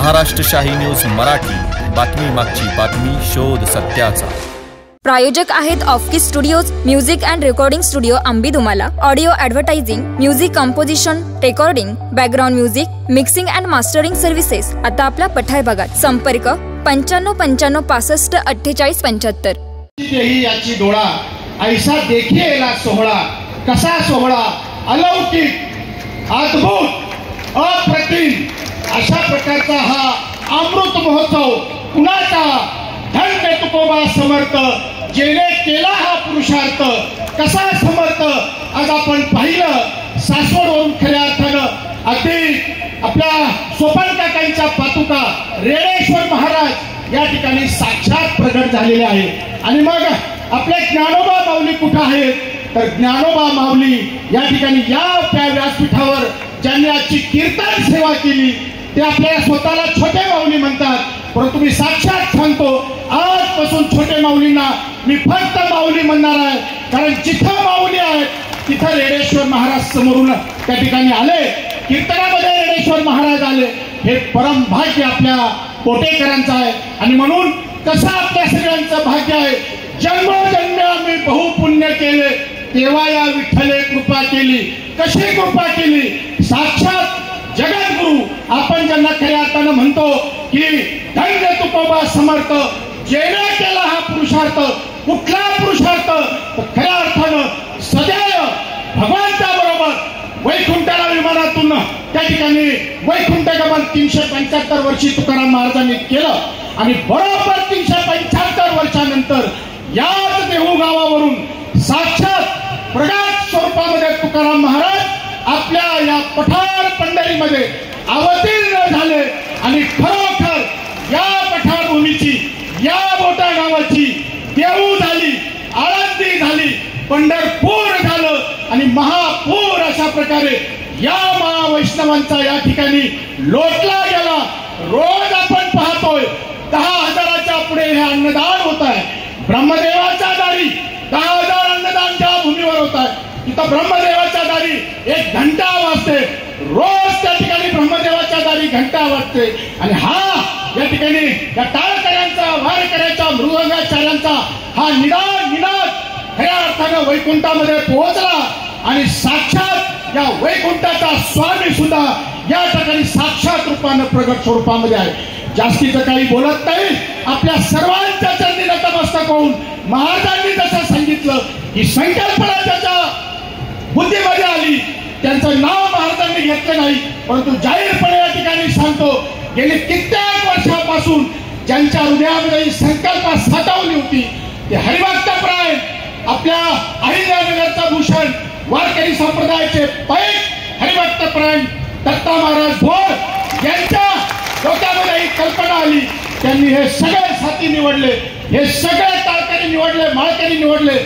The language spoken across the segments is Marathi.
महाराष्ट्र शाही न्यूज मराठी, बातमी मागची बातमी, शोध सत्याचा। प्रायोजक आहेत Offkey studios, music and recording studio Ambidumala, audio advertising, music composition, recording, background music, mixing and mastering services आता आपल्या पठार भागात। संपर्क 95 95 65 48 75। याची डोळा ऐसा देखिएला सोहळा, कसा सोहळा अलौकिक, अद्भुत, अप्रतिम अशा प्रकारचा हा अमृत महोत्सव कुणाचा? धन्य तुकोबा समर्थ, जेने केला हा पुरुषार्थ, कसा समर्थ आज आपण पाहिलं। सासवडवरून खऱ्या अर्थानं अगदी आपल्या सोपान काकांच्या पातुका रेडेश्वर महाराज या ठिकाणी साक्षात प्रगट झालेले आहे। आणि मग आपले ज्ञानोबा माऊली कुठे आहेत? तर ज्ञानोबा माऊली या ठिकाणी त्या व्यासपीठावर ज्यांनी आजची कीर्तन सेवा केली ते आपल्या स्वतःला छोटे माऊली म्हणतात, परंतु मी साक्षात सांगतो आजपासून छोटे माऊलींना मी फक्त माऊली म्हणणार आहे। कारण जिथं माऊली आहे तिथं रेडेश्वर महाराज समोरून त्या ठिकाणी आले, कीर्तनामध्ये रेडेश्वर महाराज आले, हे परम भाग्य आपल्या कोटेकरांचं आहे। आणि म्हणून कसं आपल्या सगळ्यांचं भाग्य आहे, जन्मोजन्मी आम्ही बहुपुण्य केले, तेव्हा या विठ्ठले कृपा केली। कशी कृपा केली? साक्षात जगद्गुरु आपण ज्यांना खऱ्या अर्थानं म्हणतो की धन्य तुकोबा समर्थ, जेने केला हा पुरुषार्थ। कुठला पुरुषार्थ? तर खऱ्या अर्थानं सदैव भगवानच्या बरोबर वैकुंठाला विमानातून त्या ठिकाणी वैकुंठ गमन 375 वर्षी तुकाराम महाराजांनी केलं। आणि बरोबर 375 वर्षानंतर याच देहू गावावरून साक्षात प्रगट स्वरूपामध्ये तुकाराम महाराज आपल्या या पठार पंढरीमध्ये अवतीर्ण झाले। आणि खरोखर या पठार भूमीची, या मोठ्या गावाची देहू झाली, आळंदी झाली, पंढरपूर झालं आणि महापूर अशा प्रकारे या महावैष्णवांचा या ठिकाणी लोटला गेला। रोज आपण पाहतोय 10,000च्या पुढे हे अन्नदान होत आहे। ब्रह्मदेवाच्या दारी 10,000 अन्नदान ज्या भूमीवर होत आहे तिथं ब्रह्मदेवाच्या दारी एक घंटा वाजते, रोज त्या ठिकाणी ब्रह्मदेवाच्या दारी घंटा वाजते। आणि हा या ठिकाणी या टाळकऱ्यांचा, वारकऱ्यांचा, मृदंगाचार्यांचा हा निनाद खऱ्या अर्थानं वैकुंठामध्ये पोहोचला। आणि साक्षात या वैकुंठाचा स्वामी सुद्धा या ठिकाणी साक्षात रूपानं प्रगट स्वरूपामध्ये आहे। जास्तीचं काही बोलत नाही, आपल्या सर्वांच्या चरणी नतमस्तक होऊन महाराजांनी जसं सांगितलं ही संकल्पना ज्याच्या बुद्धीमध्ये आली त्यांचं नाव महाराजांनी घेतलं नाही, परंतु जाहीरपणे या ठिकाणी सांगतो गेली कित्येक वर्षापासून ज्यांच्या हृदयामध्ये ही संकल्पना साठवली होती ते हरिभक्तप्राण आपल्या अहिल्यानगरचा भूषण वारकरी संप्रदायाचे पैक हरिभक्तप्राण दत्ता महाराज भोर यांच्या डोक्यामध्ये ही कल्पना आली। त्यांनी हे सगळे साथी निवडले, हे सगळे टाळकरी निवडले, माळकरी निवडले,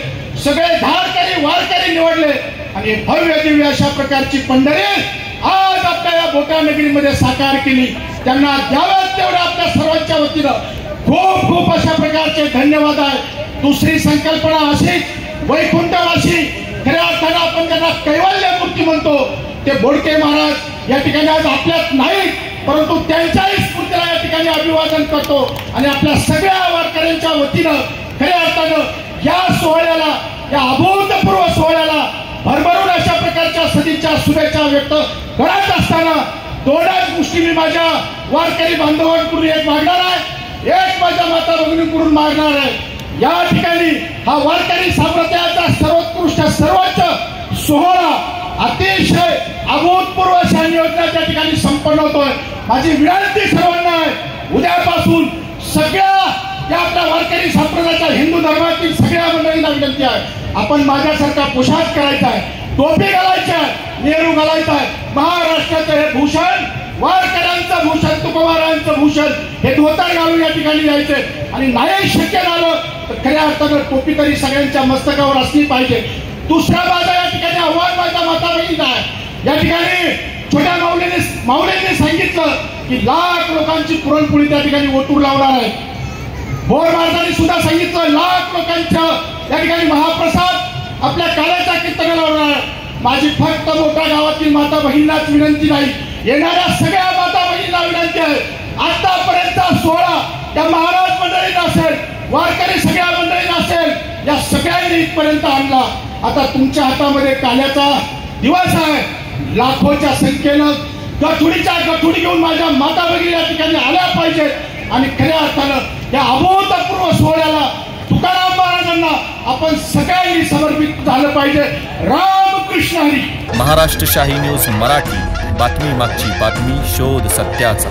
सगळे धारकरी वारकरी निवडले आणि भव्य दिव्य अशा प्रकारची पंढरी आज आपल्या या मोठ्या नगरीमध्ये साकार केली। त्यांना द्याव्यात तेवढं आपल्या सर्वांच्या वतीनं खूप खूप अशा प्रकारचे धन्यवाद आहे। दुसरी संकल्पना अशी वैकुंठवासी खऱ्या अर्थानं आपण त्यांना कैवल्य मूर्ती म्हणतो ते बोडके महाराज या ठिकाणी आज आपल्यात नाही, परंतु त्यांच्याही स्फूर्तीला या ठिकाणी अभिवादन करतो। आणि आपल्या सगळ्या वारकऱ्यांच्या वतीनं खऱ्या अर्थानं या सोहळ्याला, या अभूतपूर्व सोहळ्याला भरभरून अशा प्रकारच्या सदिच्छा शुभेच्छा व्यक्त करत असताना दोनच गोष्टी मी माझ्या वारकरी बांधवांकडून एक मागणार आहे, एक माझ्या माता भगिनीकडून मागणार आहे। या ठिकाणी हा वारकरी संप्रदायाचा सर्वोत्कृष्ट सर्वोच्च सोहळा अतिशय अभूतपूर्व अशा नियोजना त्या ठिकाणी संपन्न होतोय। माझी विनंती सर्वांना आहे, उद्यापासून सगळ्या या आपल्या वारकरी संप्रदायाच्या हिंदू धर्मातील सगळ्या मंडळींना विनंती आहे, आपण माझ्यासारखा पोशाख करायचा आहे, टोपी घालायची आहे, नेहरू घालायचा आहे, महाराष्ट्राचं हे भूषण, वारकऱ्यांचं भूषण, तुकोबारायांचं भूषण हे धोतर घालून या ठिकाणी यायचे। आणि नाही शक्य झालं तर खऱ्या अर्थानं टोपी तरी सगळ्यांच्या मस्तकावर असली पाहिजे। दुसरा माझा या ठिकाणी आव्हान माझ्या माता बहिणीला आहे, या ठिकाणी छोट्या माऊलींनी सांगितलं की लाख लोकांची पुरणपोळी त्या ठिकाणी ओतूर लावणार आहे। भोर महाराजांनी सुद्धा सांगितलं लाख लोकांच्या या ठिकाणी महाप्रसाद आपल्या काळाच्या कीर्तनाला लावणार आहे। माझी फक्त मोठ्या गावातील माता बहिणीलाच विनंती नाही, येणाऱ्या सगळ्या माता बहिणीला विनंती आहे, हा सोहळा त्या महाराज मंडळीत असेल, वारकरी सगळ्या मंडळीत असेल, या सगळ्यांनी इथपर्यंत आणला. आता तुमच्या हातामध्ये काल्याचा दिवस आहे. लाखोच्या संख्येनं गठुडी घेऊन माझ्या माता भगिनी या ठिकाणी आल्या पाहिजेत आणि खऱ्या अर्थानं या अभूतपूर्व सोहळ्याला तुकाराम महाराजांना आपण सगळ्यांनी समर्पित झालं पाहिजे. रामकृष्ण हरी. महाराष्ट्र शाही न्यूज मराठी, बातमी मागची बातमी, शोध सत्याचा.